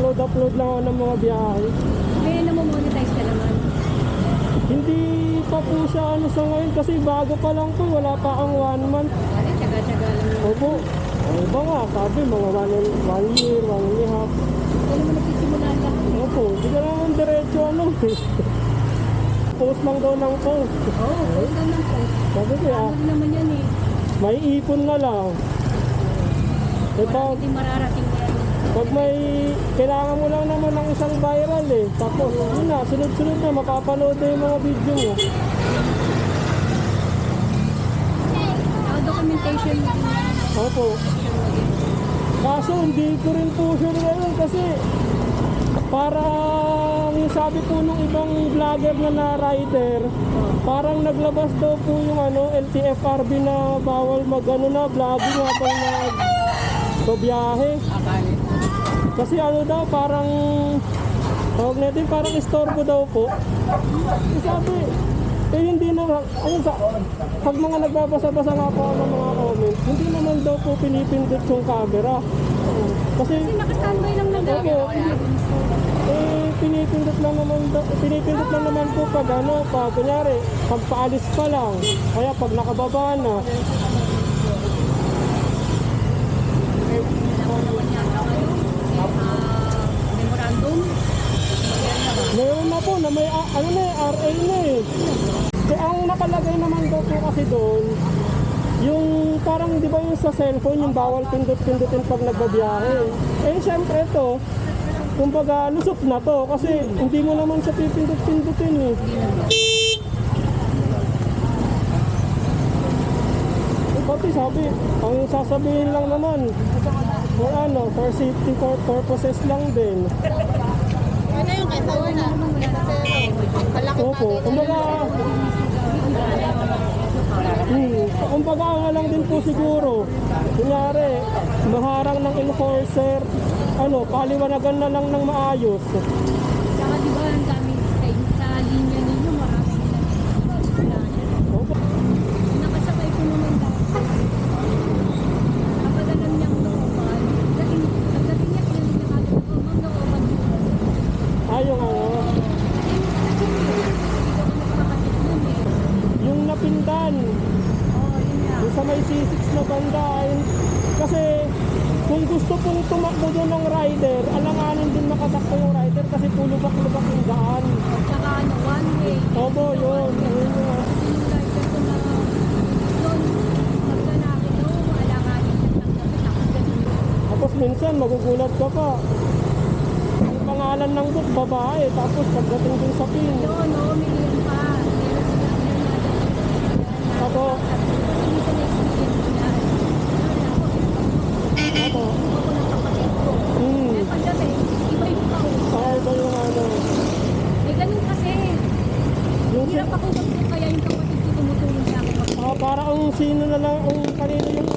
nag-upload lang ako ng mga biyahe. May namo-monetize ka naman. Hindi pa po siya ano sa ngayon kasi bago pa lang po, wala pa akong 1 month. Wala, tsaga-tsaga lang yun. Opo. Ang iba nga, sabi mga 1 year, 1.5. Ito naman nagsisimula lang. Opo, hindi ka naman diretso ano. Post lang daw ng post. Oo, post lang ng post. Sabi ko Ano rin naman yan eh. may ipon na lang. Eh pag, Hindi mararating na yan. pag may, kailangan mo lang naman ng isang viral eh. Tapos, yun na, sunod-sunod na, mapapanood na yung mga video mo. Documentation mo din yan. Opo. Kaso hindi ko rin po sure ngayon kasi parang yung sabi po nung ibang vlogger na rider, parang naglabas daw po yung ano, LTFRB na bawal mag ano na vlogging habang nagbabiyahe. Kasi ano daw parang tawag natin parang istorbo daw po. Sabi, hindi naman, pag mga nagbabasa-basa nga po ako ng mga comment, hindi naman daw po pinipindot yung camera. Kasi Naka-standby lang lang daw. pinipindot lang naman po pag ano, pag kunyari, pag paalis pa lang, kaya pag nakababa na. Memorandum. Meron na po na may ano na RA na eh. Ang nakalagay naman daw po kasi doon, yung parang di ba yung sa cellphone, yung bawal pindot-pindutin pag nagbabiyahe. Eh syempre to, kumbaga lusot na to kasi hindi mo naman siya pipindot-pindutin eh. Pati sabi, ang sasabihin lang naman, for ano, for safety purposes lang din. Ano yung kaysa una? Kasi malaki Opo, kumbaga, kumbaga nga lang din po siguro, kunyari, maharang ng enforcer, ano, paliwanagan na lang ng maayos. Saka di ba ang dami sa linya ninyo, marami na Opo. nakasakay ko naman dahil. Kapag alam niyang nooban, pagdating niya, pinanong niya kagad ako, ma'am, nooban mo. Yung ano, yung napindan, yung sa may C6 na banda, kasi kung gusto pong tumakbo doon ng rider, alanganin din makatakbo yung rider kasi pulubak-lubak yung daan. Saka ano, one way. Opo, yun. Yun yun. Yung rider ko na doon, magkanakin daw, alanganin siya ng gabi, tapos ganun. Tapos minsan magugulat ka pa. Ang pangalan ng book, babae. Tapos pagdating dun sa pin. Doon, no, million pa. Meron sila Ako, hindi sa experience nila. ako. Ako ng kapatid ko. Eh, pagdating, iba yung tao. Ay, ba yung ano? Eh, ganun kasi. Yung, Hirap ako mag kaya yung kapatid ko tumutulong sa akin. para ang sino na lang, ang kanino yung